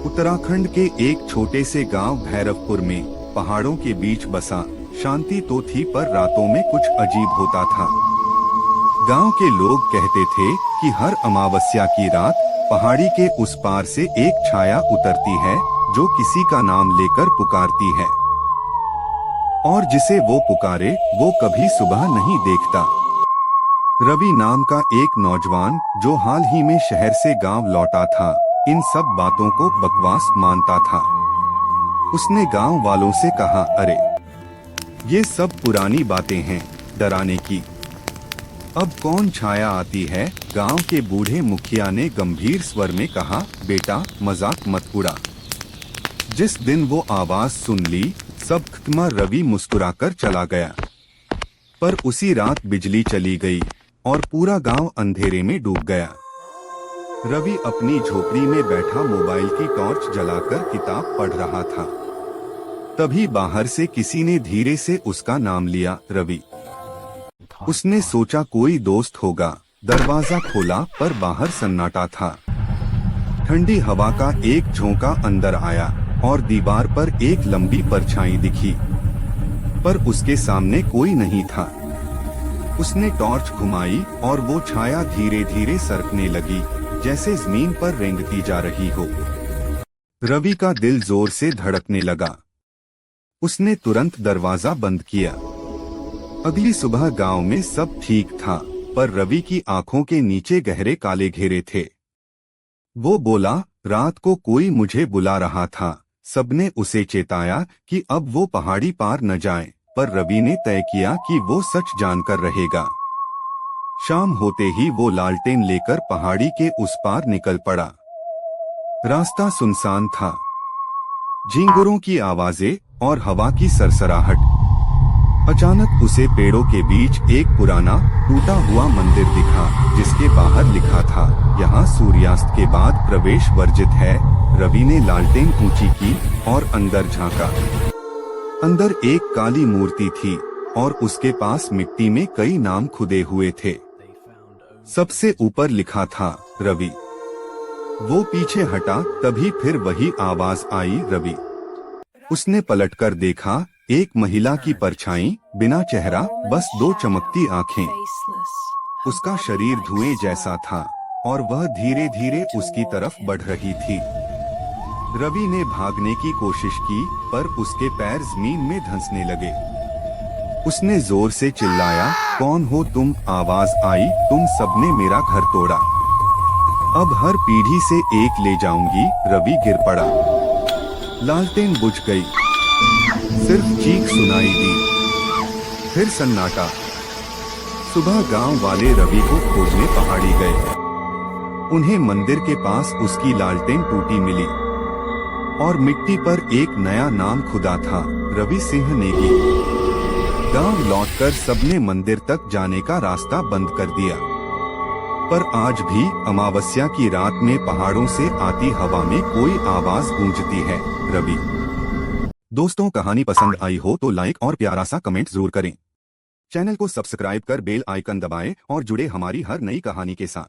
उत्तराखंड के एक छोटे से गांव भैरवपुर में पहाड़ों के बीच बसा शांति तो थी, पर रातों में कुछ अजीब होता था। गांव के लोग कहते थे कि हर अमावस्या की रात पहाड़ी के उस पार से एक छाया उतरती है जो किसी का नाम लेकर पुकारती है, और जिसे वो पुकारे वो कभी सुबह नहीं देखता। रवि नाम का एक नौजवान जो हाल ही में शहर से गांव लौटा था, इन सब बातों को बकवास मानता था। उसने गांव वालों से कहा, अरे ये सब पुरानी बातें हैं डराने की, अब कौन छाया आती है। गांव के बूढ़े मुखिया ने गंभीर स्वर में कहा, बेटा मजाक मत उड़ा। जिस दिन वो आवाज सुन ली सब खत्म। रवि मुस्कुराकर चला गया, पर उसी रात बिजली चली गई और पूरा गांव अंधेरे में डूब गया। रवि अपनी झोपड़ी में बैठा मोबाइल की टॉर्च जलाकर किताब पढ़ रहा था। तभी बाहर से किसी ने धीरे से उसका नाम लिया, रवि। उसने सोचा कोई दोस्त होगा। दरवाजा खोला पर बाहर सन्नाटा था। ठंडी हवा का एक झोंका अंदर आया और दीवार पर एक लंबी परछाई दिखी, पर उसके सामने कोई नहीं था। उसने टॉर्च घुमाई और वो छाया धीरे धीरे सरकने लगी, जैसे जमीन पर रेंगती जा रही हो। रवि का दिल जोर से धड़कने लगा। उसने तुरंत दरवाजा बंद किया। अगली सुबह गांव में सब ठीक था, पर रवि की आंखों के नीचे गहरे काले घेरे थे। वो बोला, रात को कोई मुझे बुला रहा था। सबने उसे चेताया कि अब वो पहाड़ी पार न जाए, पर रवि ने तय किया कि वो सच जानकर रहेगा। शाम होते ही वो लालटेन लेकर पहाड़ी के उस पार निकल पड़ा। रास्ता सुनसान था, झींगुरों की आवाजें और हवा की सरसराहट। अचानक उसे पेड़ों के बीच एक पुराना टूटा हुआ मंदिर दिखा, जिसके बाहर लिखा था, यहाँ सूर्यास्त के बाद प्रवेश वर्जित है। रवि ने लालटेन ऊंची की और अंदर झांका। अंदर एक काली मूर्ति थी और उसके पास मिट्टी में कई नाम खुदे हुए थे। सबसे ऊपर लिखा था, रवि। वो पीछे हटा, तभी फिर वही आवाज आई, रवि। उसने पलटकर देखा, एक महिला की परछाई, बिना चेहरा, बस दो चमकती आंखें। उसका शरीर धुएं जैसा था और वह धीरे धीरे उसकी तरफ बढ़ रही थी। रवि ने भागने की कोशिश की, पर उसके पैर जमीन में धंसने लगे। उसने जोर से चिल्लाया, कौन हो तुम? आवाज आई, तुम सबने मेरा घर तोड़ा, अब हर पीढ़ी से एक ले जाऊंगी। रवि गिर पड़ा। लालटेन बुझ गई, सिर्फ चीख सुनाई दी, फिर सन्नाटा। सुबह गांव वाले रवि को खोजने पहाड़ी गए। उन्हें मंदिर के पास उसकी लालटेन टूटी मिली और मिट्टी पर एक नया नाम खुदा था, रवि सिंह नेगी। गांव लौटकर सबने मंदिर तक जाने का रास्ता बंद कर दिया, पर आज भी अमावस्या की रात में पहाड़ों से आती हवा में कोई आवाज गूंजती है, रवि। दोस्तों, कहानी पसंद आई हो तो लाइक और प्यारा सा कमेंट जरूर करें। चैनल को सब्सक्राइब कर बेल आइकन दबाएं और जुड़े हमारी हर नई कहानी के साथ।